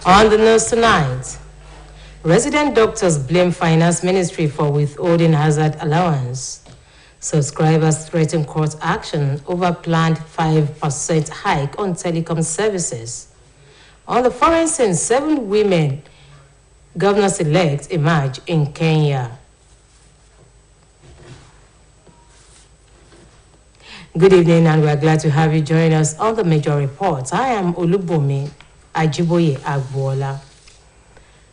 On the news tonight, resident doctors blame Finance Ministry for withholding hazard allowance. Subscribers threaten court action over planned 5% hike on telecom services. On the foreign scene, 7 women governors-elect emerge in Kenya. Good evening, and we are glad to have you join us on the major reports. I am Olubomi Ajiboye Agbola.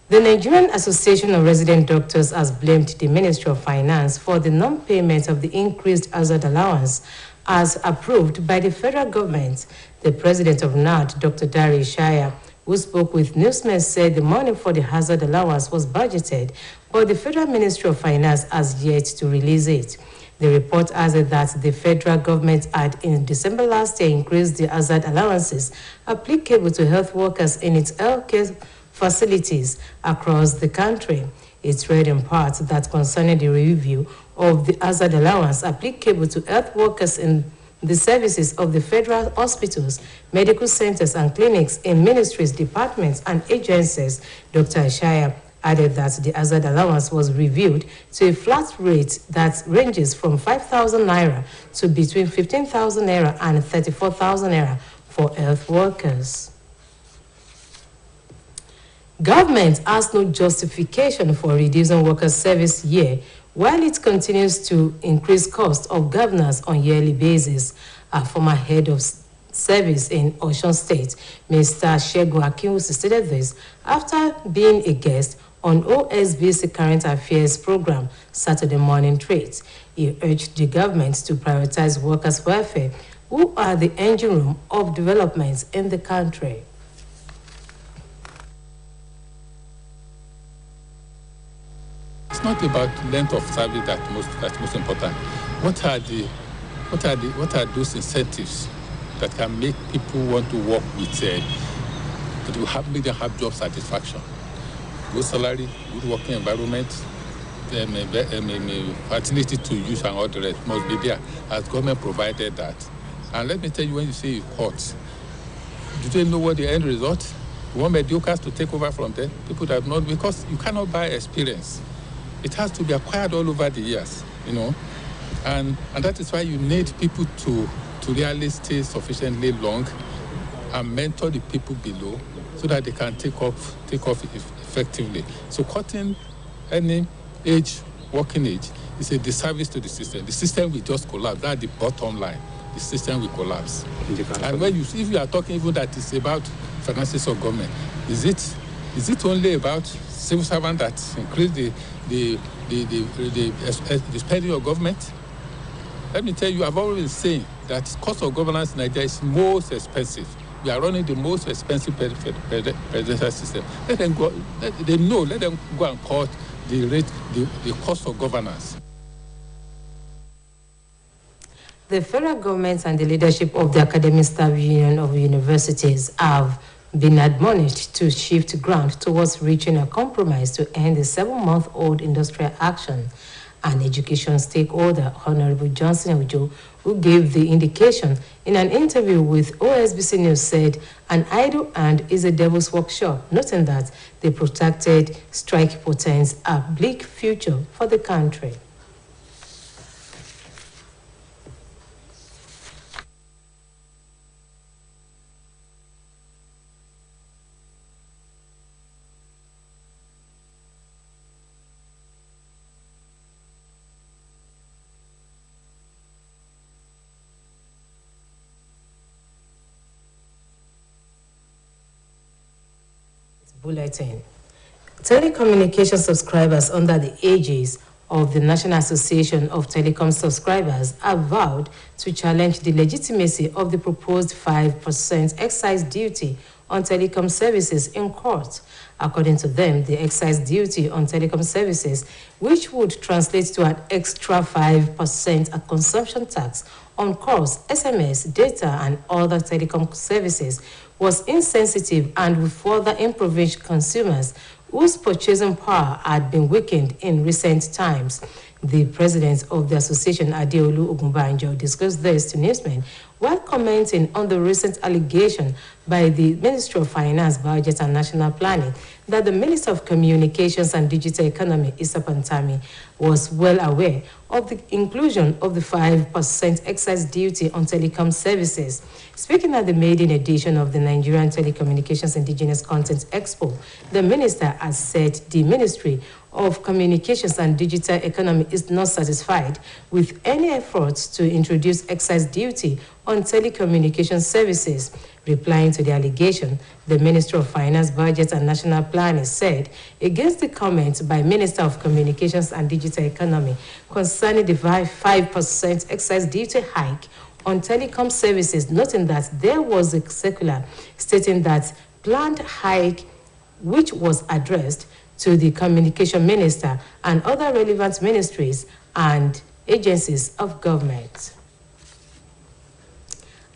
The Nigerian Association of Resident Doctors has blamed the Ministry of Finance for the non-payment of the increased hazard allowance as approved by the federal government. The president of NAD, Dr. Dari Ishaya, who spoke with newsmen, said the money for the hazard allowance was budgeted, but the Federal Ministry of Finance has yet to release it. The report added that the federal government had in December last year increased the hazard allowances applicable to health workers in its healthcare facilities across the country. It read in part that concerning the review of the hazard allowance applicable to health workers in the services of the federal hospitals, medical centers, and clinics in ministries, departments, and agencies, Dr. Ishaya added that the hazard allowance was reviewed to a flat rate that ranges from 5,000 naira to between 15,000 naira and 34,000 naira for health workers. Government has no justification for reducing workers' service year while it continues to increase cost of governance on yearly basis. A former head of service in Osun State, Mr. Segun Akinwusi, stated this after being a guest on OSBC Current Affairs program Saturday Morning Trades. He urged the government to prioritize workers' welfare, who are the engine room of development in the country. It's not about length of service that's most important. What are those incentives that can make people want to work with that will make them have job satisfaction? Good salary, good working environment, facility to use and all the rest must be there as government provided that. And let me tell you, when you say hot, do they know what the end result? You want mediocres to take over from them? People that have not, because you cannot buy experience. It has to be acquired all over the years, and that is why you need people to really stay sufficiently long and mentor the people below so that they can take off effectively. So cutting any working age, is a disservice to the system. The system will just collapse. That's the bottom line. The system will collapse. And if you are talking even that it's about finances of government, is it only about civil servants that increase the spending of government? Let me tell you, I've always been saying that cost of governance in Nigeria is most expensive. We are running the most expensive presidential system. Let them go and cut the cost of governance. The federal government and the leadership of the Academic Staff Union of Universities have been admonished to shift ground towards reaching a compromise to end the 7-month-old industrial action. An education stakeholder, Honorable Johnson Ojo, who gave the indication in an interview with OSBC News, said an idle hand is a devil's workshop, noting that the protracted strike portends a bleak future for the country. Bulletin. Telecommunication subscribers under the aegis of the National Association of Telecom Subscribers have vowed to challenge the legitimacy of the proposed 5% excise duty on telecom services in court. According to them, the excise duty on telecom services, which would translate to an extra 5% consumption tax on calls, SMS, data, and other telecom services, was insensitive and would further impoverish consumers whose purchasing power had been weakened in recent times. The president of the association, Adeolu Ogunbanjo, disclosed this to newsmen while commenting on the recent allegation by the Ministry of Finance, Budget and National Planning that the Minister of Communications and Digital Economy, Issa Pantami, was well aware of the inclusion of the 5% excise duty on telecom services. Speaking at the maiden edition of the Nigerian Telecommunications Indigenous Content Expo, the minister has said the Ministry of Communications and Digital Economy is not satisfied with any efforts to introduce excise duty on telecommunication services. Replying to the allegation, the Minister of Finance, Budget and National Planning said against the comments by Minister of Communications and Digital Economy concerning the 5% excise duty hike on telecom services, noting that there was a circular stating that planned hike which was addressed to the Communication Minister and other relevant ministries and agencies of government.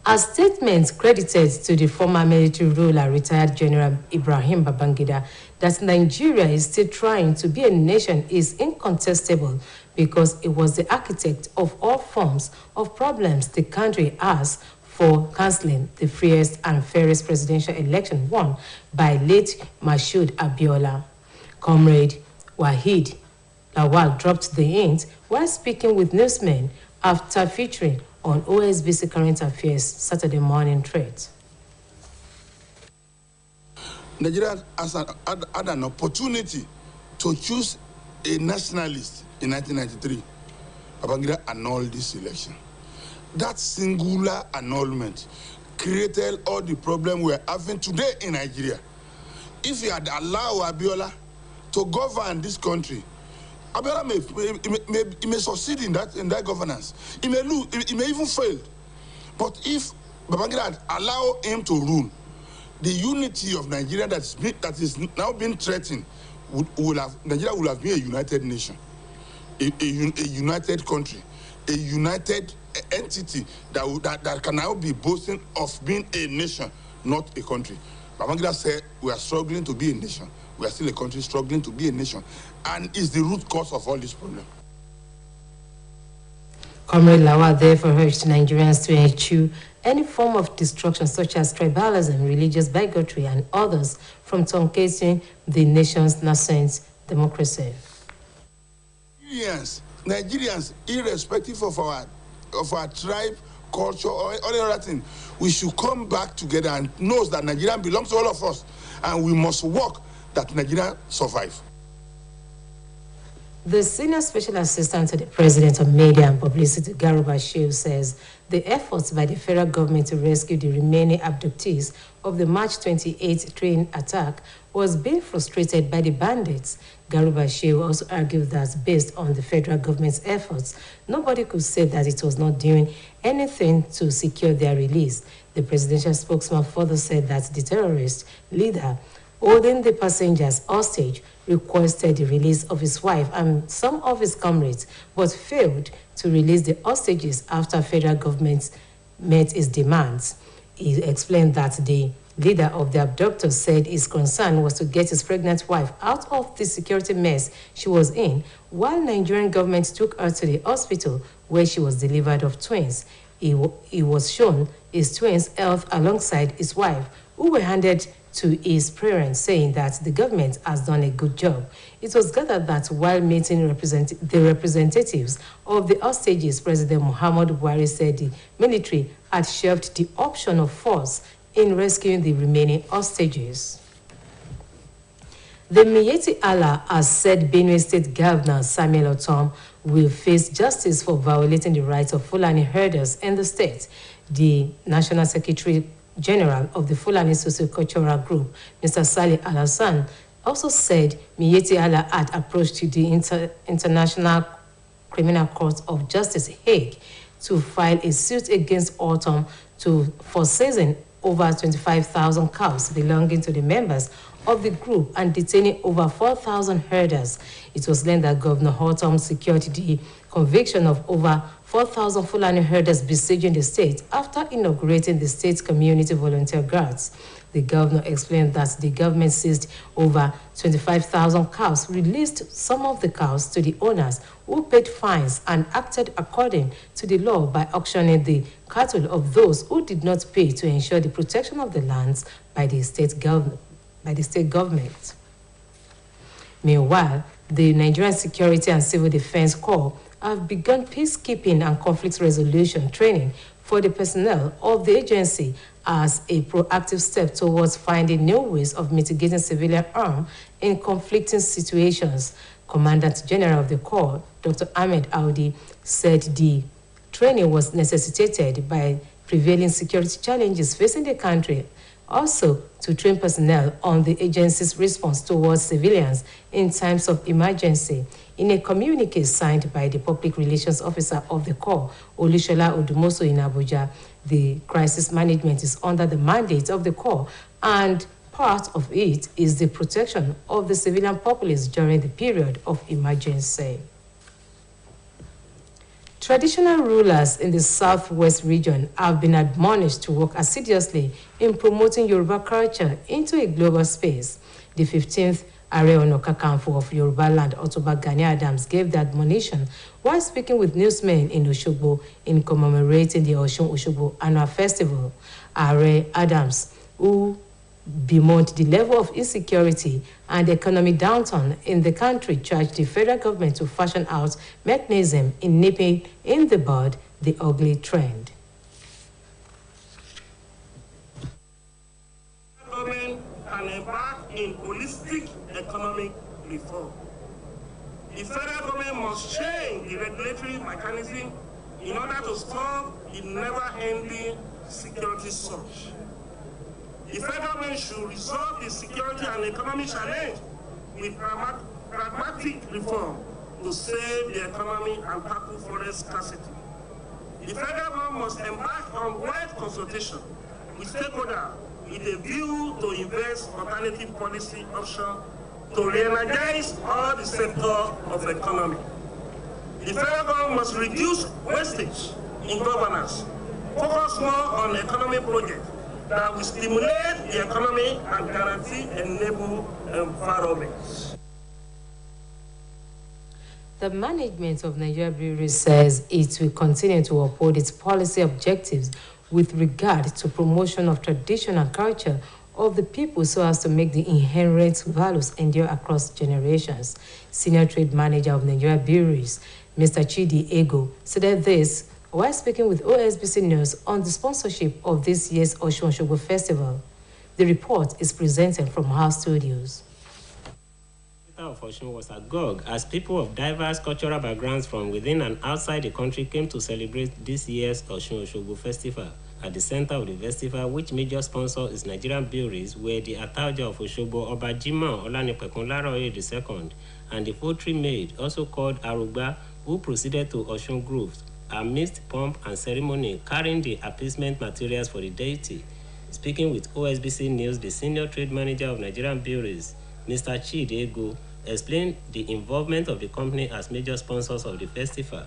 A statement credited to the former military ruler, retired General Ibrahim Babangida, that Nigeria is still trying to be a nation is incontestable because it was the architect of all forms of problems the country has for cancelling the freest and fairest presidential election won by late Mashood Abiola. Comrade Wahid Lawal dropped the hint while speaking with newsmen after featuring on OSBC Current Affairs Saturday Morning Trade. Nigeria had an opportunity to choose a nationalist in 1993. Babangida annulled this election. That singular annulment created all the problems we are having today in Nigeria. If you had allowed Abiola to govern this country, Abiola may succeed in that governance. He may lose, he may even fail. But if Babangida had allowed him to rule, the unity of Nigeria that is now being threatened, Nigeria would have been a united nation, a united country, a united entity that can now be boasting of being a nation, not a country. Babangida said we are struggling to be a nation. We are still a country struggling to be a nation, and is the root cause of all this problem. Comrade Lawal therefore urged Nigerians to eschew any form of destruction such as tribalism, religious bigotry, and others from truncating the nation's nascent democracy. Yes, Nigerians, irrespective of our tribe, culture, or any other thing, we should come back together and know that Nigeria belongs to all of us, and we must work that Nigeria survive. The Senior Special Assistant to the President of Media and Publicity, Garuba Shehu, says the efforts by the federal government to rescue the remaining abductees of the March 28th train attack was being frustrated by the bandits. Garuba Shehu also argued that based on the federal government's efforts, nobody could say that it was not doing anything to secure their release. The presidential spokesman further said that the terrorist leader holding the passengers hostage requested the release of his wife and some of his comrades, but failed to release the hostages after federal government met its demands. He explained that the leader of the abductors said his concern was to get his pregnant wife out of the security mess she was in, while Nigerian government took her to the hospital where she was delivered of twins. He was shown his twins' health alongside his wife, who were handed to his parents, saying that the government has done a good job. It was gathered that while meeting the representatives of the hostages, President Muhammadu Buhari said the military had shelved the option of force in rescuing the remaining hostages. The Miyetti Allah has said Benue State Governor Samuel Otom will face justice for violating the rights of Fulani herders in the state. The National Secretary General of the Fulani Socio-Cultural Group, Mr. Salih Al-Hassan, also said Miyetti Allah had approached the International Criminal Court of Justice, Hague, to file a suit against Otom for seizing over 25,000 cows belonging to the members of the group and detaining over 4,000 herders. It was learned that Governor Otom secured the conviction of over 4,000 Fulani herders besieging the state after inaugurating the state's community volunteer guards. The governor explained that the government seized over 25,000 cows, released some of the cows to the owners who paid fines and acted according to the law by auctioning the cattle of those who did not pay to ensure the protection of the lands by the state government. Meanwhile, the Nigerian Security and Civil Defense Corps have begun peacekeeping and conflict resolution training for the personnel of the agency as a proactive step towards finding new ways of mitigating civilian harm in conflicting situations. Commandant General of the Corps, Dr. Ahmed Audi, said the training was necessitated by prevailing security challenges facing the country, also to train personnel on the agency's response towards civilians in times of emergency. In a communique signed by the Public Relations Officer of the Corps, Olushola Odumoso in Abuja, the crisis management is under the mandate of the Corps, and part of it is the protection of the civilian populace during the period of emergency. Traditional rulers in the southwest region have been admonished to work assiduously in promoting Yoruba culture into a global space. The 15th Ààrẹ Ọ̀nà Kakanfò of Yoruba land, Otoba Gani Adams, gave the admonition while speaking with newsmen in Osogbo in commemorating the Osun-Osogbo annual festival. Ààrẹ Adams, who bemoaned the level of insecurity and economic downturn in the country, charged the federal government to fashion out mechanism in nipping in the bud the ugly trend. Government can embark in holistic economic reform. The federal government must change the regulatory mechanism in order to stop the never-ending security surge. The federal government should resolve the security and economic challenge with pragmatic reform to save the economy and tackle forest scarcity. The federal government must embark on wide consultation with stakeholders with a view to invest alternative policy options to re-energize all the sectors of the economy. The federal government must reduce wastage in governance, focus more on economic projects that will stimulate the economy and guarantee a stable environment. The management of Nigeria Breweries says it will continue to uphold its policy objectives with regard to promotion of tradition and culture of the people so as to make the inherent values endure across generations. Senior Trade Manager of Nigeria Breweries, Mr. Chidi Ego, said this while speaking with OSBC News on the sponsorship of this year's Osun-Osogbo Festival. The report is presented from our studios. The of Osun was agog as people of diverse cultural backgrounds from within and outside the country came to celebrate this year's Osun-Osogbo Festival. At the center of the festival, which major sponsor is Nigerian Breweries, were the Ataoja of Osogbo, Oba Jimoh Olanipekun Laroye II, and the poultry maid, also called Arugba, who proceeded to Osun Groves amidst pomp and ceremony, carrying the appeasement materials for the deity. Speaking with OSBC News, the senior trade manager of Nigerian Breweries, Mr. Chidi Ego, explained the involvement of the company as major sponsors of the festival.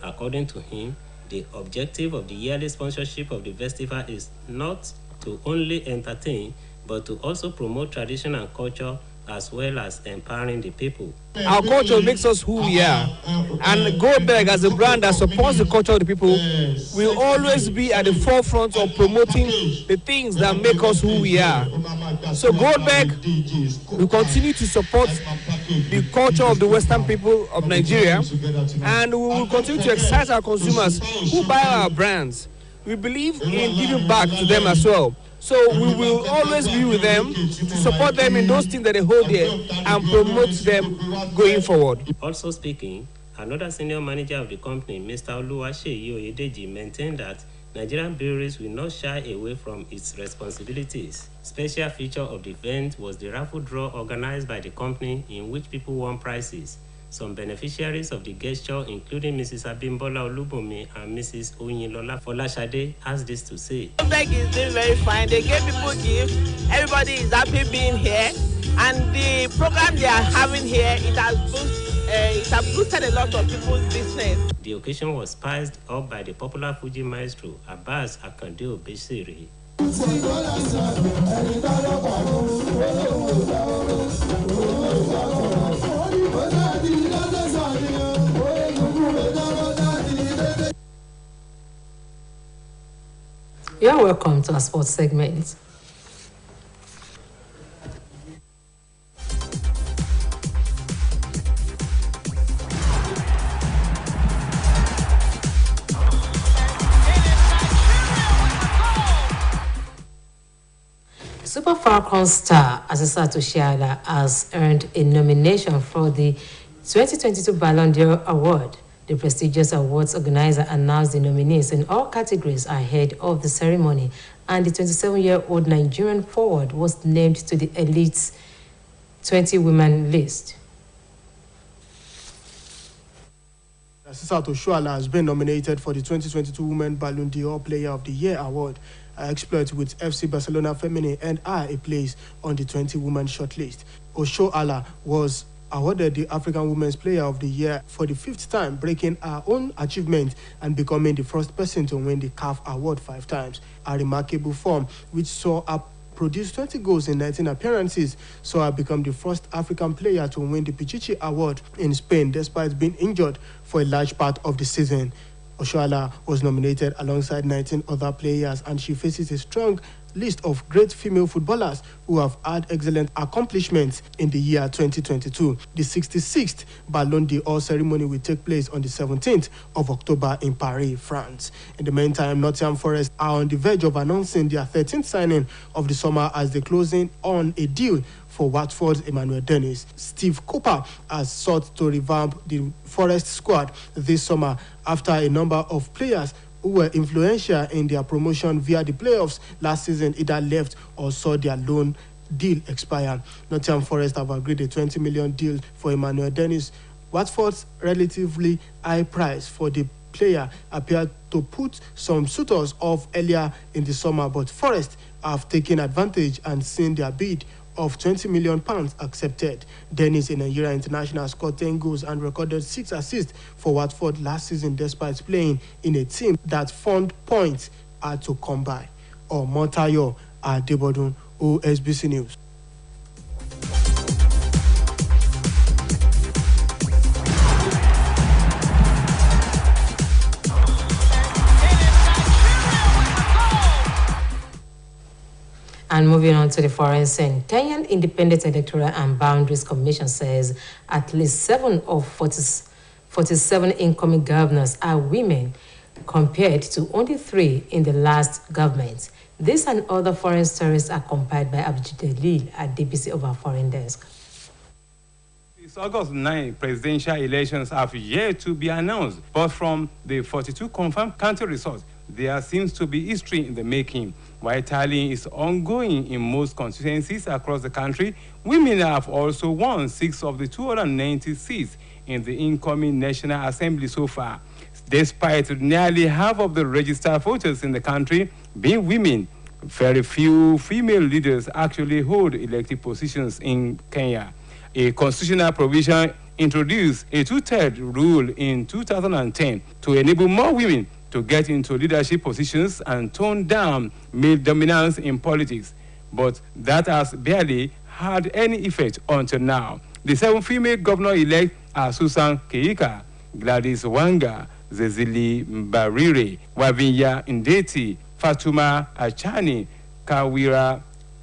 According to him, the objective of the yearly sponsorship of the festival is not to only entertain, but to also promote tradition and culture, as well as empowering the people. Our culture makes us who we are, and Goldberg, as a brand that supports the culture of the people, will always be at the forefront of promoting the things that make us who we are. So Goldberg will continue to support the culture of the Western people of Nigeria, and we will continue to excite our consumers who buy our brands. We believe in giving back to them as well. So we will always be with them to support them in those things that they hold dear and promote them going forward. Also speaking, another senior manager of the company, Mr. Oluwaseyi Oyedeji, maintained that Nigerian Breweries will not shy away from its responsibilities. Special feature of the event was the raffle draw organized by the company, in which people won prizes. Some beneficiaries of the gesture, including Mrs. Abimbola Olubunmi and Mrs. Oyinlola Folashade, has this to say. Goldberg is doing very fine. They gave people gifts. Everybody is happy being here. And the program they are having here, it has boosted it has boosted a lot of people's business. The occasion was spiced up by the popular Fuji maestro Abbas Akande Obesere. You're welcome to our sports segment. Super Falcons star Asisa Toshiala has earned a nomination for the 2022 Ballon d'Or Award. The prestigious awards organizer announced the nominees in all categories ahead of the ceremony, and the 27-year-old Nigerian forward was named to the elite 20 women list. Asisa Toshiala has been nominated for the 2022 Women Ballon d'Or Player of the Year award. Her exploit with FC Barcelona Feminine earned her a place on the 20 women shortlist. Oshoala was awarded the African Women's Player of the Year for the 5th time, breaking her own achievement and becoming the first person to win the CAF award 5 times. A remarkable form, which saw her produce 20 goals in 19 appearances, saw her become the first African player to win the Pichichi Award in Spain, despite being injured for a large part of the season. Oshoala was nominated alongside 19 other players, and she faces a strong list of great female footballers who have had excellent accomplishments in the year 2022. The 66th Ballon d'Or ceremony will take place on the 17th of October in Paris, France. In the meantime, Nottingham Forest are on the verge of announcing their 13th signing of the summer as they closing on a deal for Watford's Emmanuel Dennis. Steve Cooper has sought to revamp the Forest squad this summer after a number of players who were influential in their promotion via the playoffs last season either left or saw their loan deal expire. Nottingham Forest have agreed a 20 million deal for Emmanuel Dennis. Watford's relatively high price for the player appeared to put some suitors off earlier in the summer, but Forest have taken advantage and seen their bid of £20 million accepted. Dennis, a Nigeria international, scored 10 goals and recorded 6 assists for Watford last season, despite playing in a team that found points had to come by. Omotayo Adebodun, OSBC News. And moving on to the foreign scene, Kenyan Independent Electoral and Boundaries Commission says at least 7 of 47 incoming governors are women, compared to only 3 in the last government. This and other foreign stories are compiled by Abdul at DBC of our foreign desk. It's August 9, presidential elections have yet to be announced, but from the 42 confirmed county results, there seems to be history in the making. While tallying is ongoing in most constituencies across the country, women have also won 6 of the 290 seats in the incoming National Assembly so far. Despite nearly half of the registered voters in the country being women, very few female leaders actually hold elected positions in Kenya. A constitutional provision introduced a 2/3 rule in 2010 to enable more women to get into leadership positions and tone down male dominance in politics. But that has barely had any effect until now. The 7 female governor-elect are Susan Keika, Gladys Wanga, Zezili Mbarire, Wavinya Ndeti, Fatuma Achani, Kawira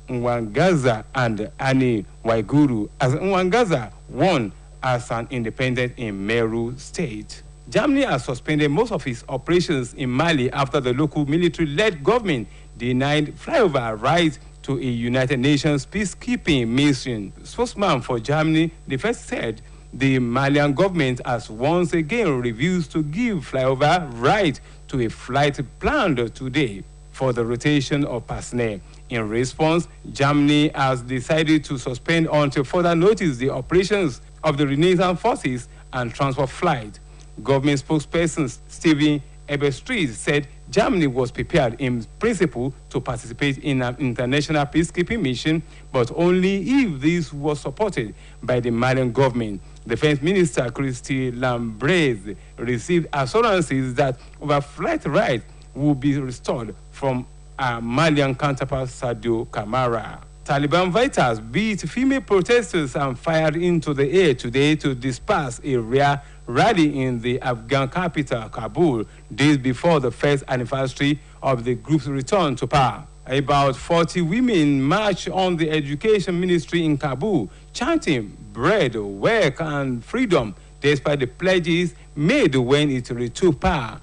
Nwangaza, and Annie Waiguru, as Nwangaza won as an independent in Meru State. Germany has suspended most of its operations in Mali after the local military-led government denied flyover rights to a United Nations peacekeeping mission. Spokesman for Germany Defense said the Malian government has once again refused to give flyover right to a flight planned today for the rotation of personnel. In response, Germany has decided to suspend until further notice the operations of the Renaissance forces and transport flight. Government spokesperson Stephen Eberstreet said Germany was prepared in principle to participate in an international peacekeeping mission, but only if this was supported by the Malian government. Defense Minister Christy Lambrez received assurances that overflight rights will be restored from a Malian counterpart Sadio Kamara. Taliban fighters beat female protesters and fired into the air today to disperse a rare rally in the Afghan capital, Kabul, days before the first anniversary of the group's return to power. About 40 women marched on the education ministry in Kabul, chanting bread, work, and freedom, despite the pledges made when it retook power.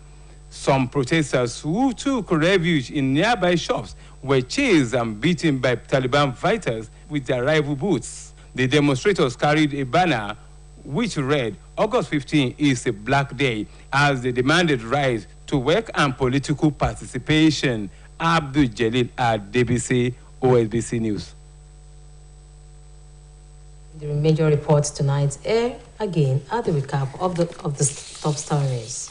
Some protesters who took refuge in nearby shops were chased and beaten by Taliban fighters with their rifle boots. The demonstrators carried a banner which read, August 15 is a black day, as they demanded rights to work and political participation. Abdul Jalil at DBC, OSBC News. The major reports tonight air again at the recap of the top stories.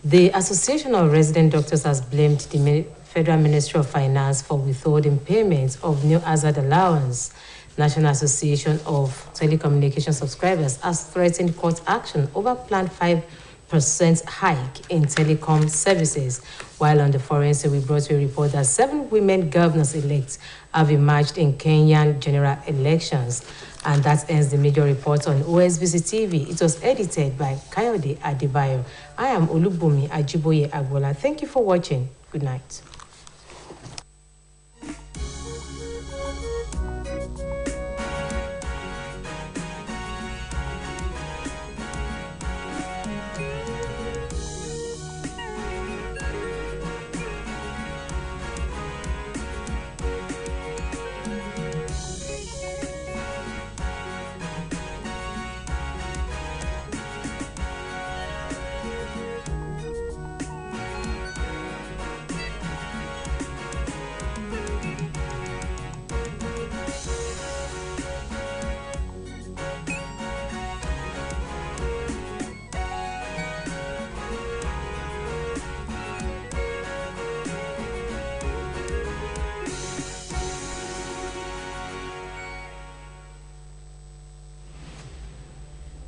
The Association of Resident Doctors has blamed the Federal Ministry of Finance for withholding payments of new hazard allowance. National Association of Telecommunication Subscribers has threatened court action over planned 5% hike in telecom services. While on the forensic, we brought you a report that 7 women governors-elect have emerged in Kenyan general elections. And that ends the major report on OSBC TV. It was edited by Kayode Adebayo. I am Olubumi Ajiboye Agbola. Thank you for watching. Good night.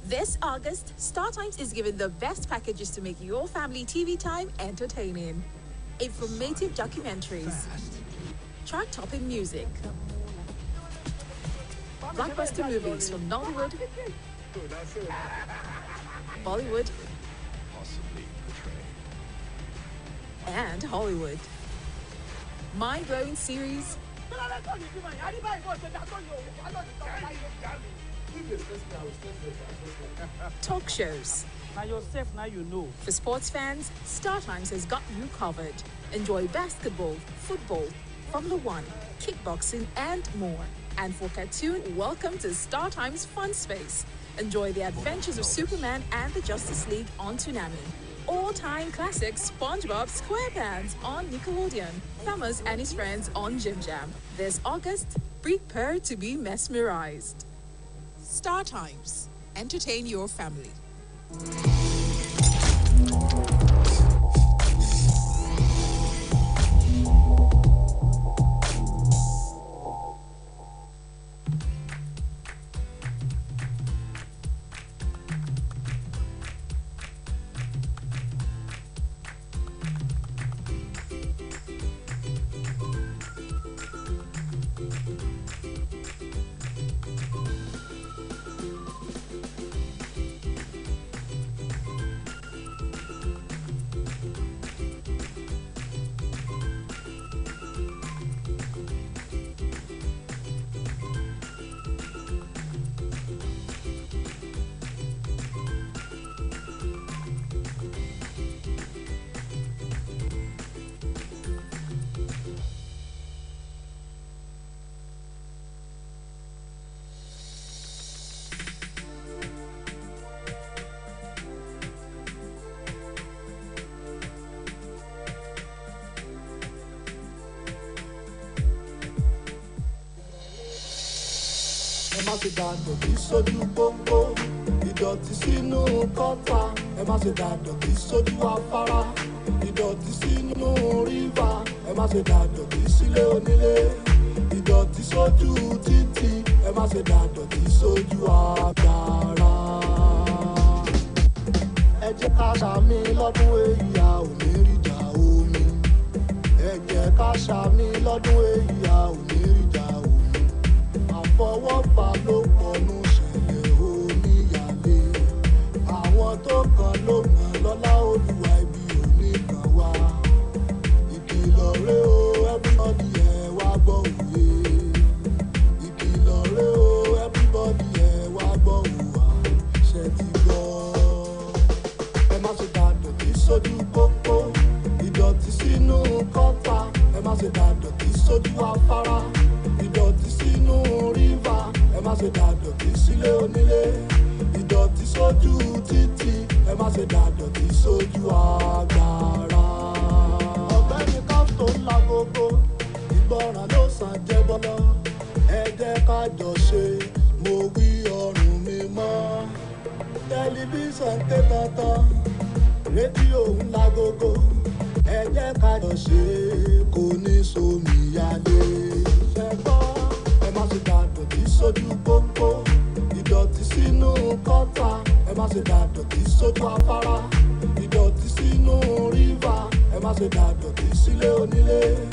This August, StarTimes is giving the best packages to make your family TV time entertaining. Informative documentaries, chart-topping music, blockbuster movies from Nollywood, Bollywood, and Hollywood. Mind-blowing series, talk shows. Now yourself, now you know. For sports fans, StarTimes has got you covered. Enjoy basketball, football, Formula One, kickboxing, and more. And for cartoon, welcome to StarTimes Fun Space. Enjoy the adventures of Superman and the Justice League on Toonami. All-time classic SpongeBob SquarePants on Nickelodeon. Thomas and his friends on Jim Jam. This August, prepare to be mesmerized. StarTimes. Entertain your family. ẹ má ṣe dàdọ̀tí sójú pópó ìdọ̀tí sínú kọ́tà ẹ má ṣe dàdọ̀tí sójú afárá ìdọ̀tí sínú rìvà ẹ má ṣe dàdọ̀tí sílé onílé ìdọ̀tí sójú títì ẹ má ṣe dàdọ̀tí sójú àgbàrá. ẹ jẹ́ ká ṣàmì lọ́dún èyí a ò ní ríjà omi ẹ jẹ́ ká ṣàmì lọ́dún èyí a ò ní ríjà omi àfọwọ́fà ló pọnú ṣẹlẹ̀ oníyàlé àwọn tó kàn ló mọ̀ lọ́lá olúwa ibi òní kan wá ìkìlọ̀ rẹ o everybody ẹ wá gbọ́ òye ìkìlọ̀ rẹ o everybody ẹ wá gbọ́ òwà ṣe ti gbọ́ ẹ má ṣe dàdọ̀tí sójú pópó ìdọ̀tí sínú kọ́tà ẹ má ṣe dàdọ̀tí sójú afárá ìdọ̀tí sínú rìvà ẹ má ṣe dàdọ̀tí sílé onílé ìdọ̀tí sójú títì ẹ má ṣe dàdọ̀tí sójú àgbàrá. ọ̀gbẹ́ni káftó ńlá gbogbo ìgbọràn ló sàn jẹ́ bọ́lọ́ ẹ jẹ́ ká jọ ṣe mo wí ọrùn mi mọ́ tẹlifíṣàn ké tantan rédíò ńlá gbogbo ẹ jẹ́ ká jọ ṣe kò ní sómìyalé ṣẹ́gbọ́ ẹ má ṣe dàdọ̀tí sójú pópó ìdọ̀tí sínú kọ́tà ẹ má ṣe dàdọ̀tí sójú afárá ìdọ̀tí sínú rìvà ẹ má ṣe dàdọ̀tí sílé onílé